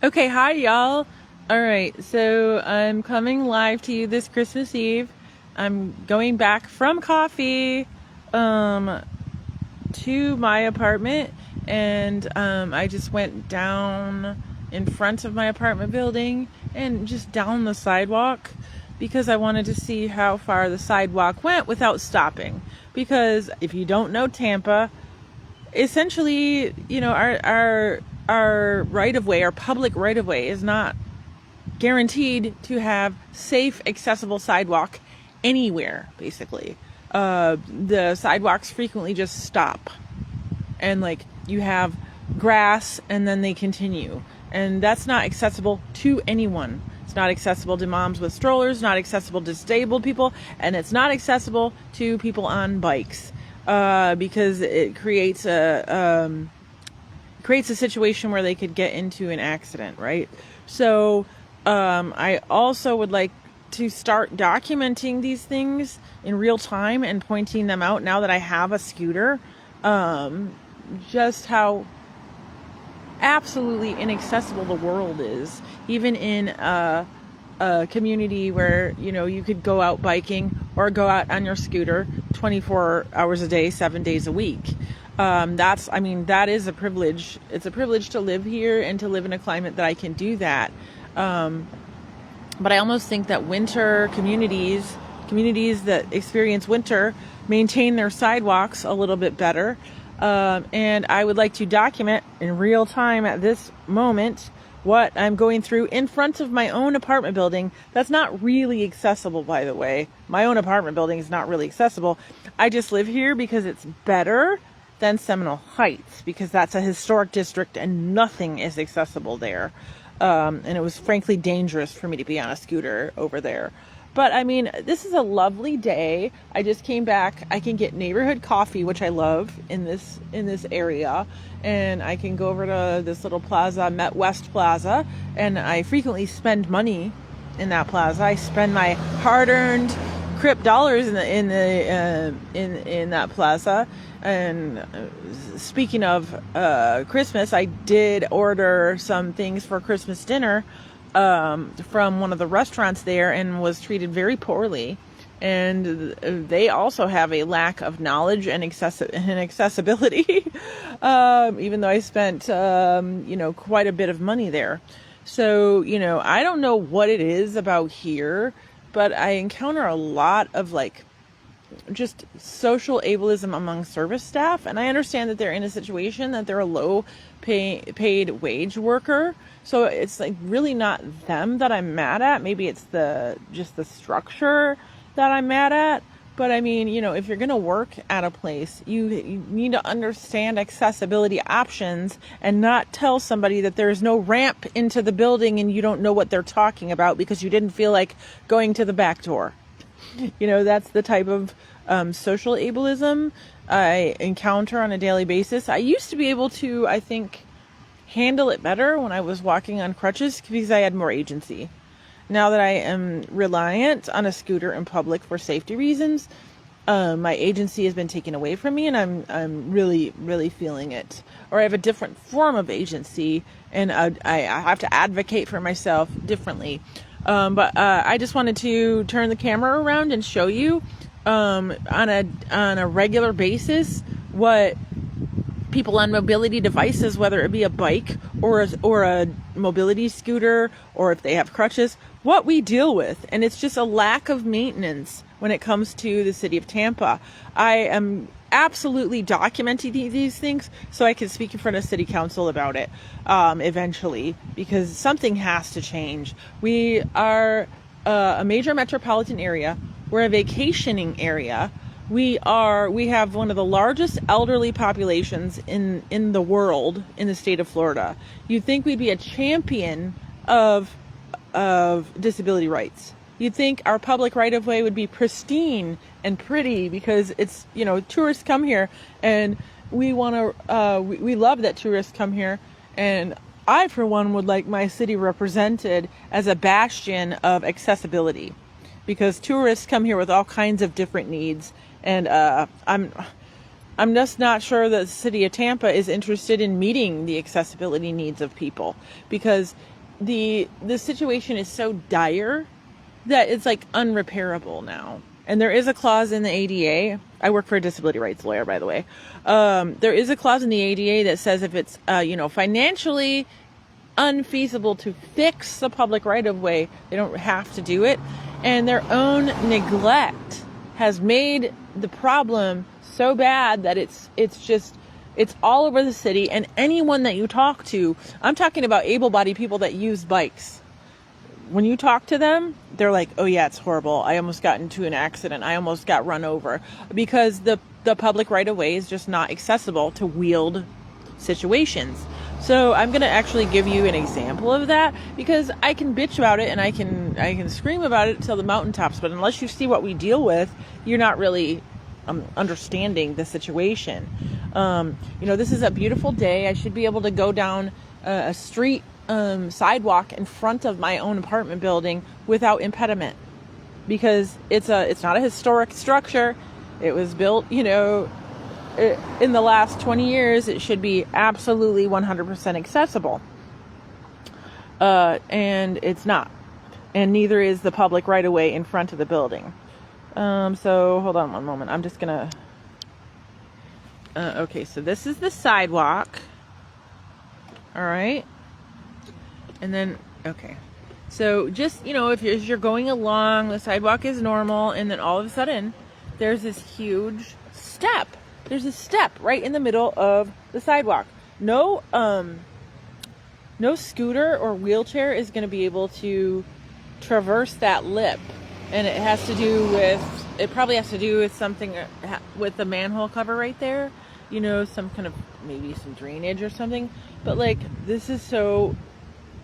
Okay, hi y'all. All right, so I'm coming live to you this Christmas Eve. I'm going back from coffee to my apartment, and I just went down in front of my apartment building and just down the sidewalk because I wanted to see how far the sidewalk went without stopping. Because if you don't know Tampa, essentially, our right of way, our public right of way, is not guaranteed to have safe, accessible sidewalk anywhere. Basically, the sidewalks frequently just stop, and like you have grass, and then they continue, and that's not accessible to anyone. It's not accessible to moms with strollers, not accessible to disabled people, and it's not accessible to people on bikes. Because it creates a situation where they could get into an accident, right? So I also would like to start documenting these things in real time and pointing them out now that I have a scooter. Just how absolutely inaccessible the world is, even in a community where you could go out biking or go out on your scooter 24 hours a day, 7 days a week. That is a privilege. It's a privilege to live here and to live in a climate that I can do that. But I almost think that winter communities that experience winter maintain their sidewalks a little bit better. And I would like to document in real time at this moment what I'm going through in front of my own apartment building. That's not really accessible, by the way. My own apartment building is not really accessible. I just live here because it's better than Seminole Heights, because that's a historic district and nothing is accessible there. And it was frankly dangerous for me to be on a scooter over there. But I mean, this is a lovely day. I just came back. I can get neighborhood coffee, which I love in this area, and I can go over to this little plaza, Met West Plaza, and I frequently spend money in that plaza. I spend my hard-earned Crip dollars in that plaza. And speaking of Christmas, I did order some things for Christmas dinner from one of the restaurants there, and was treated very poorly. And they also have a lack of knowledge and accessibility, even though I spent quite a bit of money there. So I don't know what it is about here, but I encounter a lot of just social ableism among service staff, and I understand that they're in a situation that they're a low paid wage worker, so it's really not them that I'm mad at. Maybe it's just the structure that I'm mad at. But I mean, if you're going to work at a place, you need to understand accessibility options and not tell somebody that there's no ramp into the building and you don't know what they're talking about because you didn't feel like going to the back door. That's the type of social ableism I encounter on a daily basis. I used to be able to, I think, handle it better when I was walking on crutches because I had more agency. Now that I am reliant on a scooter in public for safety reasons, my agency has been taken away from me, and I'm really, really feeling it. Or I have a different form of agency, and I have to advocate for myself differently. But I just wanted to turn the camera around and show you on a regular basis what people on mobility devices, whether it be a bike or a mobility scooter, or if they have crutches, what we deal with. And it's just a lack of maintenance when it comes to the city of Tampa. I am absolutely documenting these things so I can speak in front of city council about it eventually, because something has to change. We are a major metropolitan area. We're a vacationing area. We have one of the largest elderly populations in the world, in the state of Florida. You'd think we'd be a champion of disability rights. You'd think our public right-of-way would be pristine and pretty because it's, tourists come here, and we love that tourists come here. And I, for one, would like my city represented as a bastion of accessibility, because tourists come here with all kinds of different needs. And I'm just not sure that the city of Tampa is interested in meeting the accessibility needs of people, because the situation is so dire that it's like unrepairable now. And there is a clause in the ADA. I work for a disability rights lawyer, by the way. There is a clause in the ADA that says if it's financially unfeasible to fix the public right of way, they don't have to do it. And their own neglect has made the problem so bad that it's all over the city. And anyone that you talk to, I'm talking about able-bodied people that use bikes. When you talk to them, they're like, oh yeah, it's horrible. I almost got into an accident. I almost got run over, because the public right of way is just not accessible to wheeled situations. So I'm going to actually give you an example of that, because I can bitch about it and I can scream about it till the mountaintops, but unless you see what we deal with, you're not really understanding the situation. This is a beautiful day. I should be able to go down a street sidewalk in front of my own apartment building without impediment, because it's not a historic structure. It was built, in the last 20 years. It should be absolutely 100% accessible. And it's not. And neither is the public right of way in front of the building. So hold on one moment. I'm just gonna, okay, so this is the sidewalk. All right. And then, okay. So just, if you're going along, the sidewalk is normal, and then all of a sudden there's this huge step. There's a step right in the middle of the sidewalk. No scooter or wheelchair is going to be able to traverse that lip. And it probably has to do with something with the manhole cover right there. Some kind of, maybe some drainage or something. But this is so,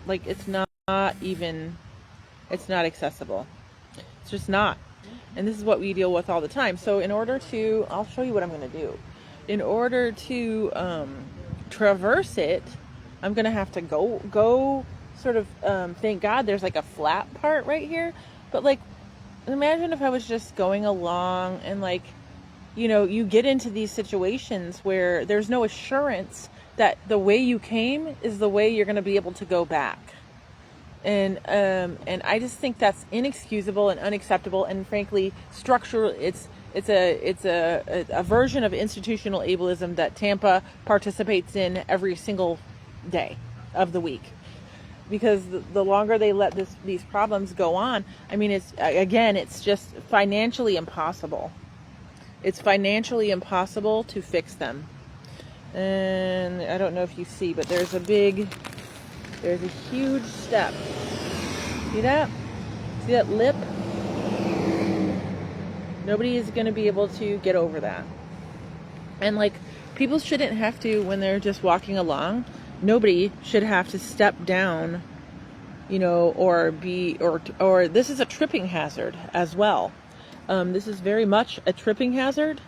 it's not accessible. It's just not. And this is what we deal with all the time. So I'll show you what I'm going to do. In order to traverse it, I'm going to have to go sort of, thank God there's a flat part right here. But imagine if I was just going along and you get into these situations where there's no assurance that the way you came is the way you're going to be able to go back. And I just think that's inexcusable and unacceptable. And frankly, structural, it's a version of institutional ableism that Tampa participates in every single day of the week. Because the longer they let these problems go on, it's just financially impossible. It's financially impossible to fix them. And I don't know if you see, but there's a huge step. See that? See that lip? Nobody is going to be able to get over that. And people shouldn't have to, when they're just walking along, nobody should have to step down, or this is a tripping hazard as well. This is very much a tripping hazard.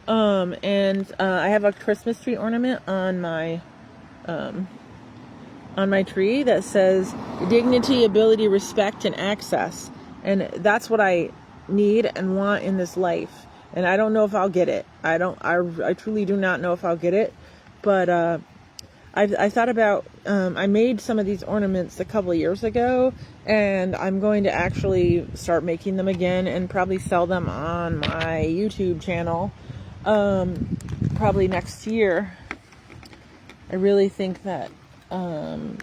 And I have a Christmas tree ornament on my tree that says dignity, ability, respect, and access. And that's what I need and want in this life. And I don't know if I'll get it. I truly do not know if I'll get it. But I thought about, I made some of these ornaments a couple of years ago, and I'm going to actually start making them again and probably sell them on my YouTube channel, probably next year. I really think that, my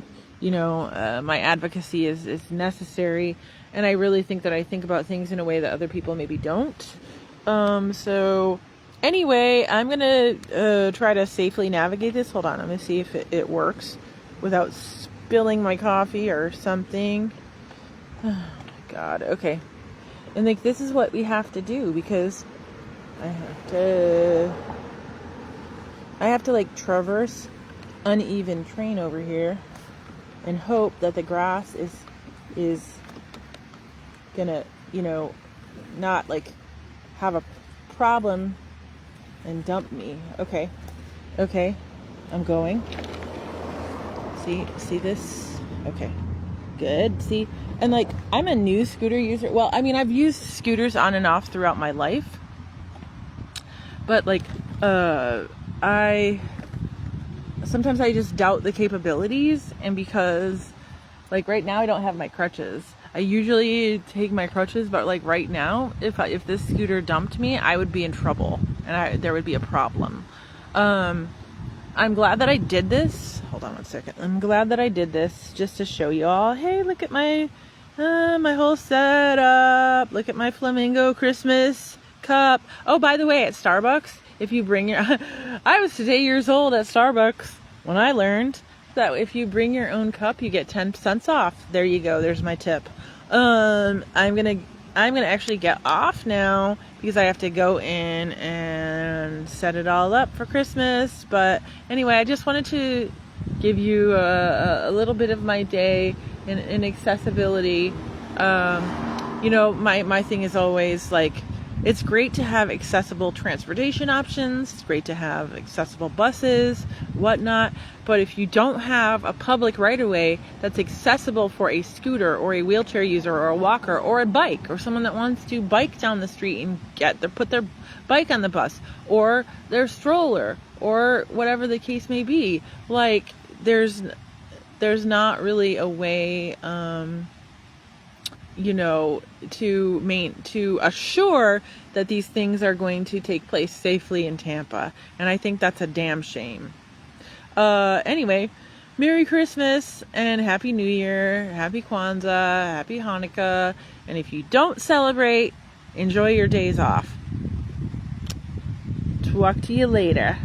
advocacy is necessary, and I really think that I think about things in a way that other people maybe don't. So anyway, I'm going to try to safely navigate this. Hold on. I'm going to see if it works without spilling my coffee or something. Oh, my God. Okay. And this is what we have to do, because I have to traverse uneven terrain over here and hope that the grass is gonna, not have a problem and dump me. Okay, I'm going. See this? Okay, good. See, and I'm a new scooter user. Well, I've used scooters on and off throughout my life, but I sometimes I just doubt the capabilities, and because like right now I don't have my crutches. I usually take my crutches, but like right now, if this scooter dumped me, I would be in trouble, and there would be a problem. I'm glad that I did this. Hold on one second. I'm glad that I did this just to show you all. Hey, look at my whole setup. Look at my flamingo Christmas cup. Oh, by the way, at Starbucks, if you bring your I was today years old at Starbucks when I learned that if you bring your own cup, you get 10 cents off. There you go. There's my tip. I'm gonna actually get off now because I have to go in and set it all up for Christmas. But anyway, I just wanted to give you a little bit of my day in accessibility. You know, my thing is always like, it's great to have accessible transportation options. It's great to have accessible buses, whatnot. But if you don't have a public right-of-way that's accessible for a scooter or a wheelchair user or a walker or a bike, or someone that wants to bike down the street and put their bike on the bus or their stroller or whatever the case may be, like there's not really a way, you know, to assure that these things are going to take place safely in Tampa. And I think that's a damn shame. Anyway, Merry Christmas and Happy New Year, Happy Kwanzaa, Happy Hanukkah. And if you don't celebrate, enjoy your days off. Talk to you later.